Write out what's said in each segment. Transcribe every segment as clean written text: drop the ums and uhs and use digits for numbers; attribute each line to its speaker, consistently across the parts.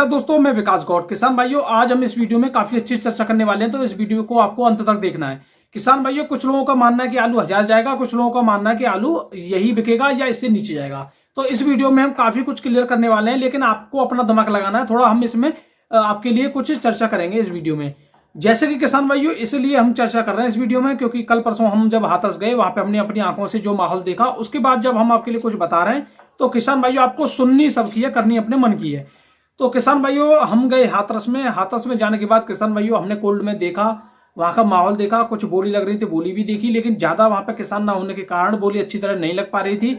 Speaker 1: दोस्तों, मैं विकास गौड़। किसान भाइयों, आज हम इस वीडियो में काफी अच्छी चर्चा करने वाले हैं, तो इस वीडियो को आपको अंत तक देखना है। किसान भाइयों, कुछ लोगों का मानना है कि आलू 1000 जाएगा, कुछ लोगों का मानना है कि आलू यही बिकेगा या इससे नीचे जाएगा। तो इस वीडियो में हम काफी कुछ क्लियर करने वाले हैं, लेकिन आपको अपना दिमाग लगाना है थोड़ा। हम इसमें आपके लिए कुछ चर्चा करेंगे इस वीडियो में। जैसे कि किसान भाइयों, इसलिए हम चर्चा कर रहे हैं इस वीडियो में क्योंकि कल परसों हम जब हाथरस गए, वहां पे हमने अपनी आंखों से जो माहौल देखा, उसके बाद जब हम आपके लिए कुछ बता रहे हैं तो किसान भाइयों आपको सुननी सबकी है, करनी अपने मन की है। तो किसान भाइयों, हम गए हाथरस में। हाथरस में जाने के बाद किसान भाइयों हमने कोल्ड में देखा, वहां का माहौल देखा, कुछ बोली लग रही थी, बोली भी देखी, लेकिन ज्यादा वहां पे किसान ना होने के कारण बोली अच्छी तरह नहीं लग पा रही थी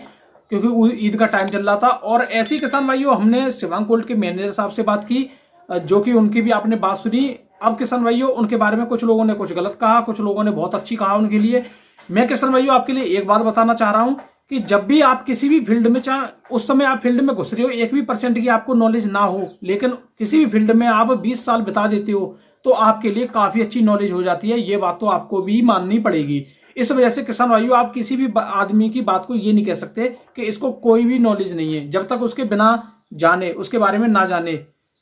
Speaker 1: क्योंकि ईद का टाइम चल रहा था। और ऐसे ही किसान भाइयों हमने शिवांग गोल्ड के मैनेजर साहब से बात की, जो कि उनकी भी आपने बात सुनी। अब किसान भाइयों, उनके बारे में कुछ लोगों ने कुछ गलत कहा, कुछ लोगों ने बहुत अच्छी कहा उनके लिए। मैं किसान भाइयों आपके लिए एक बात बताना चाह रहा हूं कि जब भी आप किसी भी फील्ड में, चाहे उस समय आप फील्ड में घुस रहे हो, 1% की आपको नॉलेज ना हो, लेकिन किसी भी फील्ड में आप 20 साल बिता देते हो तो आपके लिए काफी अच्छी नॉलेज हो जाती है। ये बात तो आपको भी माननी पड़ेगी। इस वजह से किसान भाइयों, आप किसी भी आदमी की बात को ये नहीं कह सकते कि इसको कोई भी नॉलेज नहीं है। जब तक उसके बिना जाने, उसके बारे में ना जाने,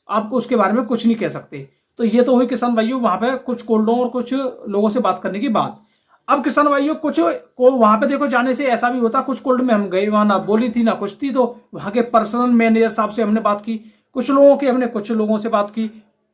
Speaker 1: आपको उसके बारे में कुछ नहीं कह सकते। तो ये तो हुई किसान भाइयों वहां पे कुछ कोल्डों और कुछ लोगों से बात करने की बात। अब किसान भाइयों, कुछ को वहां पे देखो, जाने से ऐसा भी होता, कुछ कोल्ड में हम गए, वहां ना बोली थी ना कुछ थी, तो वहां के पर्सनल मैनेजर साहब से हमने बात की, कुछ लोगों की हमने कुछ लोगों से बात की,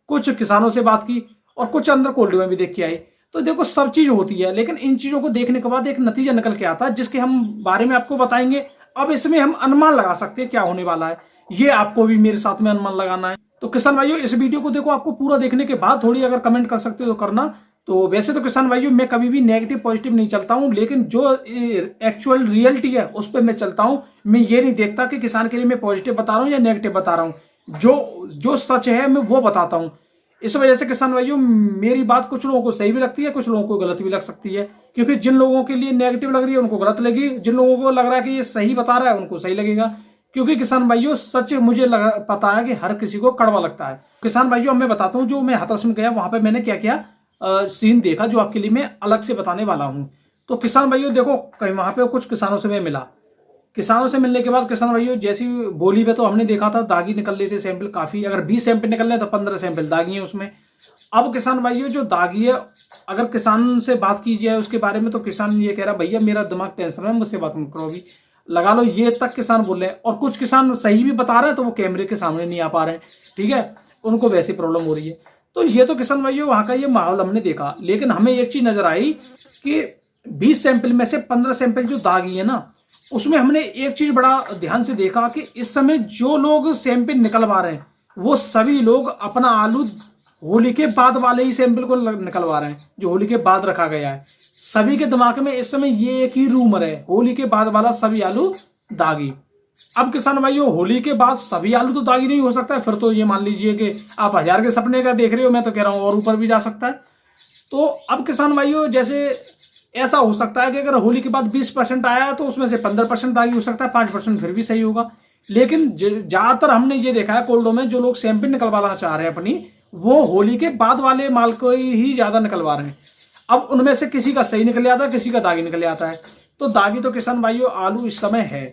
Speaker 1: कुछ किसानों से बात की, और कुछ अंदर कोल्ड में भी देख के आए। तो देखो, सब चीज होती है, लेकिन इन चीजों को देखने के बाद एक नतीजा निकल के आता है जिसके हम बारे में आपको बताएंगे। अब इसमें हम अनुमान लगा सकते हैं क्या होने वाला है, ये आपको भी मेरे साथ में अनुमान लगाना है। तो किसान भाइयों, इस वीडियो को देखो, आपको पूरा देखने के बाद थोड़ी अगर कमेंट कर सकते हो तो करना। तो वैसे तो किसान भाइयों, मैं कभी भी नेगेटिव पॉजिटिव नहीं चलता हूं, लेकिन जो एक्चुअल रियलिटी है उस पर मैं चलता हूं। मैं ये नहीं देखता कि किसान के लिए मैं पॉजिटिव बता रहा हूं या नेगेटिव बता रहा हूं। जो सच है मैं वो बताता हूं। इस वजह से किसान भाइयों, मेरी बात कुछ लोगों को सही भी लगती है, कुछ लोगों को गलत भी लग सकती है, क्योंकि जिन लोगों के लिए नेगेटिव लग रही है उनको गलत लगी, जिन लोगों को लग रहा है कि ये सही बता रहा है उनको सही लगेगा। क्योंकि किसान भाइयों, सच मुझे पता है कि हर किसी को कड़वा लगता है। किसान भाइयों, मैं बताता हूँ, जो मैं हाथरस में गया वहां पे मैंने क्या क्या सीन देखा, जो आपके लिए मैं अलग से बताने वाला हूं। तो किसान भाइयों देखो, कहीं वहां पे कुछ किसानों से मैं मिला। किसानों से मिलने के बाद किसान भाइयों, जैसी बोली में तो हमने देखा था दागी निकल रहे थे सैंपल काफी। अगर 20 सैंपल निकल रहे तो 15 सैंपल दागी है उसमें। अब किसान भाइयों, जो दागी है, अगर किसान से बात की जाए उसके बारे में, तो किसान ये कह रहा है, भैया मेरा दिमाग टेंशन है, मुझसे बात मत करो, अभी लगा लो, ये तक किसान बोल रहे हैं। और कुछ किसान सही भी बता रहे हैं तो वो कैमरे के सामने नहीं आ पा रहे हैं, ठीक है, उनको वैसी प्रॉब्लम हो रही है। तो ये तो किसान भाइयों वहां का ये माहौल हमने देखा, लेकिन हमें एक चीज नजर आई कि 20 सैंपल में से 15 सैंपल जो दागी है ना, उसमें हमने एक चीज बड़ा ध्यान से देखा कि इस समय जो लोग सैंपल निकलवा रहे हैं वो सभी लोग अपना आलू होली के बाद वाले ही सैंपल को निकलवा रहे हैं, जो होली के बाद रखा गया है। सभी के दिमाग में इस समय ये एक ही रूमर है, होली के बाद वाला सभी आलू दागी। अब किसान भाइयों, होली के बाद सभी आलू तो दागी नहीं हो सकता है, फिर तो ये मान लीजिए कि आप 1000 के सपने का देख रहे हो, मैं तो कह रहा हूं और ऊपर भी जा सकता है। तो अब किसान भाइयों, जैसे ऐसा हो सकता है कि अगर होली के बाद 20% आया तो उसमें से 15% दागी हो सकता है, 5% फिर भी सही होगा। लेकिन ज्यादातर हमने ये देखा है कोल्डो में, जो लोग सैंपल निकलवाना चाह रहे हैं अपनी, वो होली के बाद वाले माल को ही ज्यादा निकलवा रहे हैं। अब उनमें से किसी का सही निकल आता है, किसी का दागी निकल आता है। तो दागी तो किसान भाइयों आलू इस समय है।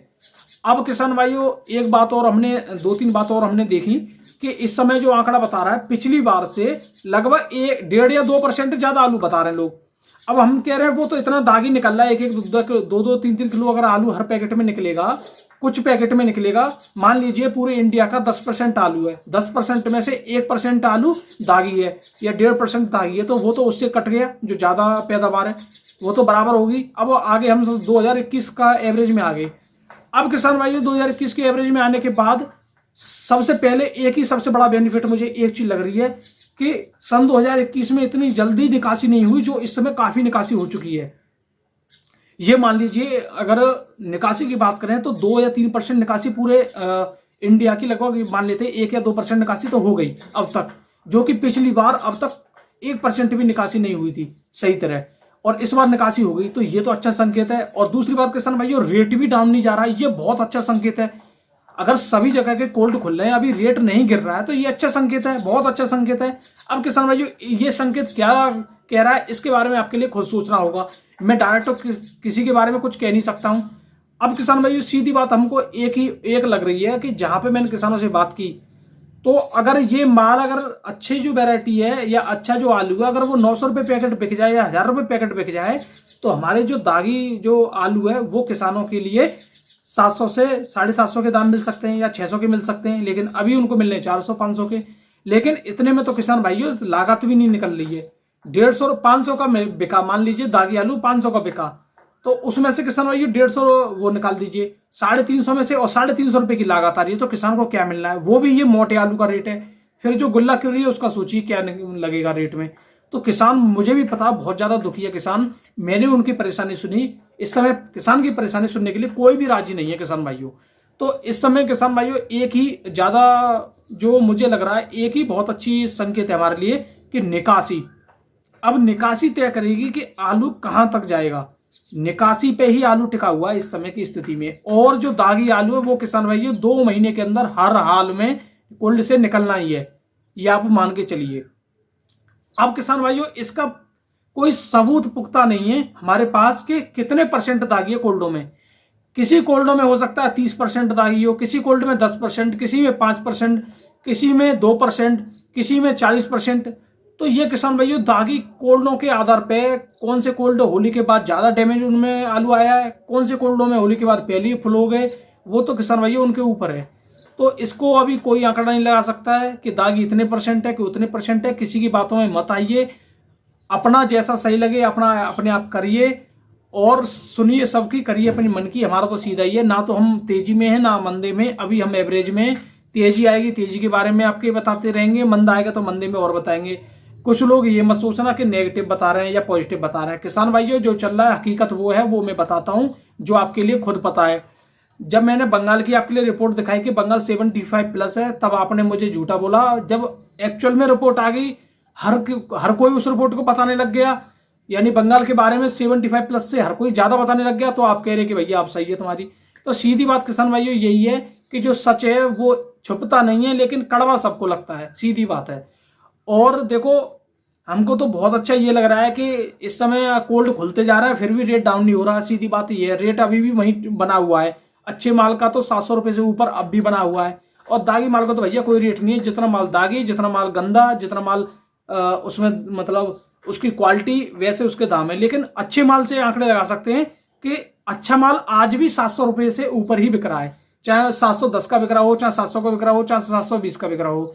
Speaker 1: अब किसान भाइयों, एक बात और हमने, 2-3 बात और हमने देखी कि इस समय जो आंकड़ा बता रहा है, पिछली बार से लगभग 1.5 या 2% ज्यादा आलू बता रहे हैं लोग। अब हम कह रहे हैं वो तो इतना दागी निकल रहा है, 1-1, 2-2, 3-3 किलो अगर आलू हर पैकेट में निकलेगा, कुछ पैकेट में निकलेगा, मान लीजिए पूरे इंडिया का 10% आलू है, 10% में से 1% आलू दागी है या 1.5% दागी है, तो वो तो उससे कट गया, जो ज्यादा पैदावार है वो तो बराबर होगी। अब आगे हम 2021 का एवरेज में आ गए। अब किसान भाइयों, 2021 के एवरेज में आने के बाद सबसे पहले एक ही सबसे बड़ा बेनिफिट मुझे एक चीज लग रही है कि सन 2021 में इतनी जल्दी निकासी नहीं हुई, जो इस समय काफी निकासी हो चुकी है। ये मान लीजिए, अगर निकासी की बात करें तो 2 या 3% निकासी पूरे इंडिया की लगभग मान लेते हैं, 1 या 2% निकासी तो हो गई अब तक, जो कि पिछली बार अब तक 1% भी निकासी नहीं हुई थी सही तरह, और इस बार निकासी हो गई। तो ये तो अच्छा संकेत है। और दूसरी बात किसान भाइयों, रेट भी डाउन नहीं जा रहा है, ये बहुत अच्छा संकेत है। अगर सभी जगह के कोल्ड खुल रहे हैं, अभी रेट नहीं गिर रहा है, तो ये अच्छा संकेत है, बहुत अच्छा संकेत है। अब किसान भाइयों, ये संकेत क्या कह रहा है, इसके बारे में आपके लिए खुद सोचना होगा। मैं डायरेक्ट तो किसी के बारे में कुछ कह नहीं सकता हूं। अब किसान भाइयों, सीधी बात हमको एक लग रही है कि जहां पे मैंने किसानों से बात की, तो अगर ये माल अगर अच्छी जो वैरायटी है या अच्छा जो आलू है, अगर वो 900 रुपये पैकेट बिक जाए या 1000 रुपये पैकेट बिक जाए, तो हमारे जो दागी जो आलू है वो किसानों के लिए 700 से 750 के दाम मिल सकते हैं या 600 के मिल सकते हैं, लेकिन अभी उनको मिलने 400 500 के। लेकिन इतने में तो किसान भाइयों लागत भी नहीं निकल रही है। 150 500 का बिका, मान लीजिए दागी आलू 500 का बिका, तो उसमें से किसान भाइयों 150 वो निकाल दीजिए, 350 में से, और 350 रुपए की लागत आ रही है, तो किसान को क्या मिल रहा है? वो भी ये मोटे आलू का रेट है। फिर जो गुल्ला कर रही है उसका सोचिए क्या लगेगा रेट में। तो किसान, मुझे भी पता बहुत ज्यादा दुखी है किसान, मैंने उनकी परेशानी सुनी। इस समय किसान की परेशानी सुनने के लिए कोई भी राजी नहीं है किसान भाइयों। तो इस समय किसान भाइयों एक ही ज्यादा जो मुझे लग रहा है, एक ही बहुत अच्छी संकेत है हमारे लिए कि निकासी। अब निकासी तय करेगी कि आलू कहां तक जाएगा। निकासी पे ही आलू टिका हुआ है इस समय की स्थिति में। और जो दागी आलू है वो किसान भाइयों 2 महीने के अंदर हर हाल में कोल्ड से निकलना ही है, ये आप मान के चलिए। अब किसान भाइयों इसका कोई सबूत पुख्ता नहीं है हमारे पास कि कितने % दागी है कोल्डो में। किसी कोल्डो में हो सकता है 30% दागी हो, किसी कोल्ड में 10%, किसी में 5%, किसी में 2%, किसी में 40%। तो ये किसान भाइयों दागी कोल्डों के आधार पे कौन से कोल्ड होली के बाद ज्यादा डैमेज उनमें आलू आया है, कौन से कोल्डों में होली के बाद पहले ही फुल हो गए, वो तो किसान भाइयों उनके ऊपर है। तो इसको अभी कोई आंकड़ा नहीं लगा सकता है कि दागी इतने % है कि उतने % है। किसी की बातों में मत आइए, अपना जैसा सही लगे अपने आप करिए और सुनिए सबकी, करिए अपनी मन की। हमारा तो सीधा ही है, ना तो हम तेजी में है ना मंदे में, अभी हम एवरेज में। तेजी आएगी तेजी के बारे में आपके बताते रहेंगे, मंदा आएगा तो मंदे में और बताएंगे। कुछ लोग ये मत सोचना कि नेगेटिव बता रहे हैं या पॉजिटिव बता रहे हैं। किसान भाइयों जो चल रहा है हकीकत वो है, वो मैं बताता हूं जो आपके लिए खुद पता है। जब मैंने बंगाल की आपके लिए रिपोर्ट दिखाई कि बंगाल 75+ है, तब आपने मुझे झूठा बोला। जब एक्चुअल में रिपोर्ट आ गई, हर कोई उस रिपोर्ट को बताने लग गया, यानी बंगाल के बारे में 75+ से हर कोई ज्यादा बताने लग गया, तो आप कह रहे कि भैया आप सही है तुम्हारी। तो सीधी बात किसान भाइयों यही है कि जो सच है वो छुपता नहीं है, लेकिन कड़वा सबको लगता है, सीधी बात है। और देखो हमको तो बहुत अच्छा ये लग रहा है कि इस समय कोल्ड खुलते जा रहा है, फिर भी रेट डाउन नहीं हो रहा। सीधी बात ये है, रेट अभी भी वहीं बना हुआ है। अच्छे माल का तो 700 रुपए से ऊपर अब भी बना हुआ है, और दागी माल का तो भैया कोई रेट नहीं है। जितना माल दागी, जितना माल गंदा, जितना माल उसमें मतलब उसकी क्वालिटी, वैसे उसके दाम है। लेकिन अच्छे माल से आंकड़े लगा सकते हैं कि अच्छा माल आज भी 700 रुपए से ऊपर ही बिक रहा है, चाहे 710 का बिक रहा हो, चाहे 700 का बिक रहा हो, चाहे 720 का बिक रहा हो।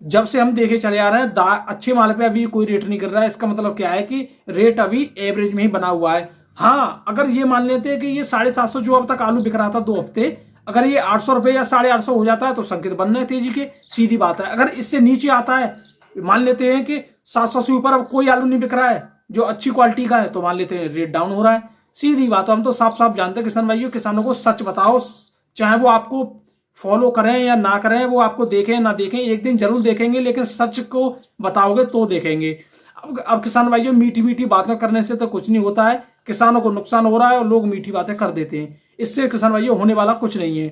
Speaker 1: जब से हम देखे चले आ रहे हैं अच्छे माल पे अभी कोई रेट नहीं कर रहा है। इसका मतलब क्या है कि रेट अभी एवरेज में ही बना हुआ है। हाँ, अगर ये मान लेते हैं कि ये 750 जो अब तक आलू बिक रहा था 2 हफ्ते, अगर ये 800 रुपए या 850 हो जाता है तो संकेत बन रहे हैं तेजी के, सीधी बात है। अगर इससे नीचे आता है, मान लेते हैं कि 700 से ऊपर अब कोई आलू नहीं बिक रहा है जो अच्छी क्वालिटी का है, तो मान लेते हैं रेट डाउन हो रहा है, सीधी बात है। हम तो साफ साफ जानते हैं किसान भाइयों, किसानों को सच बताओ, चाहे वो आपको फॉलो करें या ना करें, वो आपको देखें ना देखें, एक दिन जरूर देखेंगे, लेकिन सच को बताओगे तो देखेंगे। अब किसान भाइयों मीठी मीठी बातें करने से तो कुछ नहीं होता है, किसानों को नुकसान हो रहा है और लोग मीठी बातें कर देते हैं, इससे किसान भाइयों होने वाला कुछ नहीं है।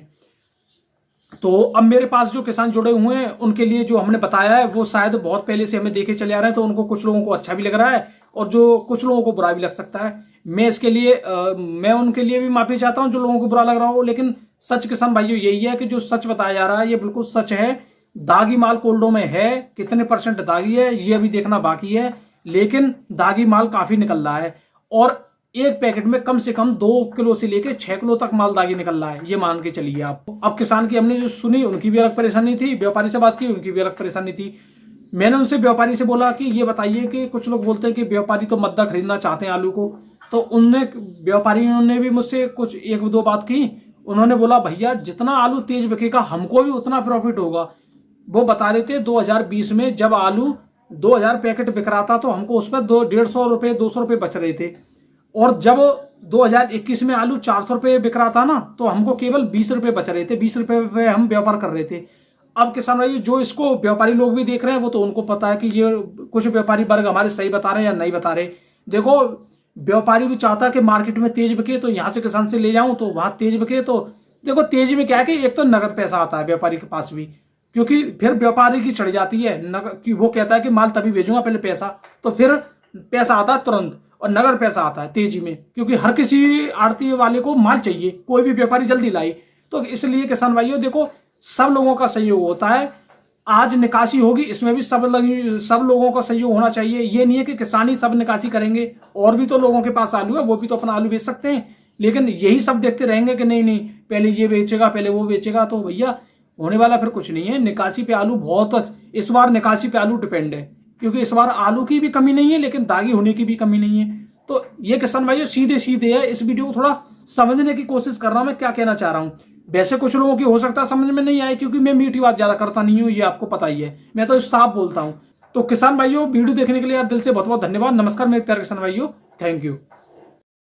Speaker 1: तो अब मेरे पास जो किसान जुड़े हुए हैं उनके लिए जो हमने बताया है वो शायद बहुत पहले से हमें देखे चले आ रहे हैं, तो उनको कुछ लोगों को अच्छा भी लग रहा है और जो कुछ लोगों को बुरा भी लग सकता है। मैं इसके लिए मैं उनके लिए भी माफी चाहता हूं जो लोगों को बुरा लग रहा हो, लेकिन सच किसान भाइयों यही है कि जो सच बताया जा रहा है ये बिल्कुल सच है। दागी माल कोल्डो में है, कितने % दागी है ये अभी देखना बाकी है, लेकिन दागी माल काफी निकल रहा है। और एक पैकेट में कम से कम 2 किलो से लेकर 6 किलो तक माल दागी निकल रहा है, ये मान के चलिए आप। अब किसान की हमने जो सुनी उनकी भी अलग परेशानी थी, व्यापारी से बात की उनकी भी अलग परेशानी थी। मैंने उनसे व्यापारी से बोला कि ये बताइए कि कुछ लोग बोलते हैं कि व्यापारी तो मद्दा खरीदना चाहते हैं आलू को, तो उनने व्यापारियों ने भी मुझसे कुछ 1-2 बात की। उन्होंने बोला भैया जितना आलू तेज बिकेगा हमको भी उतना प्रॉफिट होगा। वो बता रहे थे 2020 में जब आलू 2000 पैकेट बिक रहा था तो हमको उस पर 150 रुपए 200 रुपए बच रहे थे, और जब 2021 में आलू 400 रुपए बिक रहा था ना तो हमको केवल 20 रुपए बच रहे थे, 20 रुपए पे हम व्यापार कर रहे थे। अब किसान भाई जो इसको व्यापारी लोग भी देख रहे हैं वो तो उनको पता है कि ये कुछ व्यापारी वर्ग हमारे सही बता रहे हैं या नहीं बता रहे। देखो व्यापारी भी चाहता है कि मार्केट में तेज बिके तो यहां से किसान से ले जाऊं तो वहां तेज बिके। तो देखो तेजी में क्या है कि एक तो नगद पैसा आता है व्यापारी के पास भी, क्योंकि फिर व्यापारी की चढ़ जाती है कि वो कहता है कि माल तभी भेजूंगा पहले पैसा, तो फिर पैसा आता है तुरंत और नगद पैसा आता है तेजी में, क्योंकि हर किसी आड़ती वाले को माल चाहिए, कोई भी व्यापारी जल्दी लाए। तो इसलिए किसान भाइयों देखो सब लोगों का सहयोग होता है, आज निकासी होगी, इसमें भी सब लोगों का सहयोग होना चाहिए। ये नहीं है कि किसान ही सब निकासी करेंगे, और भी तो लोगों के पास आलू है, वो भी तो अपना आलू बेच सकते हैं। लेकिन यही सब देखते रहेंगे कि नहीं नहीं पहले ये बेचेगा पहले वो बेचेगा, तो भैया होने वाला फिर कुछ नहीं है। निकासी पे आलू बहुत, इस बार निकासी पे आलू डिपेंड है, क्योंकि इस बार आलू की भी कमी नहीं है लेकिन दागी होने की भी कमी नहीं है। तो ये किसान भाइयों सीधे सीधे है, इस वीडियो को थोड़ा समझने की कोशिश कर रहा हूं मैं क्या कहना चाह रहा हूं। वैसे कुछ लोगों की हो सकता है समझ में नहीं आए, क्योंकि मैं मीठी बात ज्यादा करता नहीं हूं, ये आपको पता ही है, मैं तो साफ बोलता हूं। तो किसान भाइयों वीडियो देखने के लिए यार दिल से बहुत बहुत धन्यवाद। नमस्कार मेरे प्यारे किसान भाइयों, थैंक यू।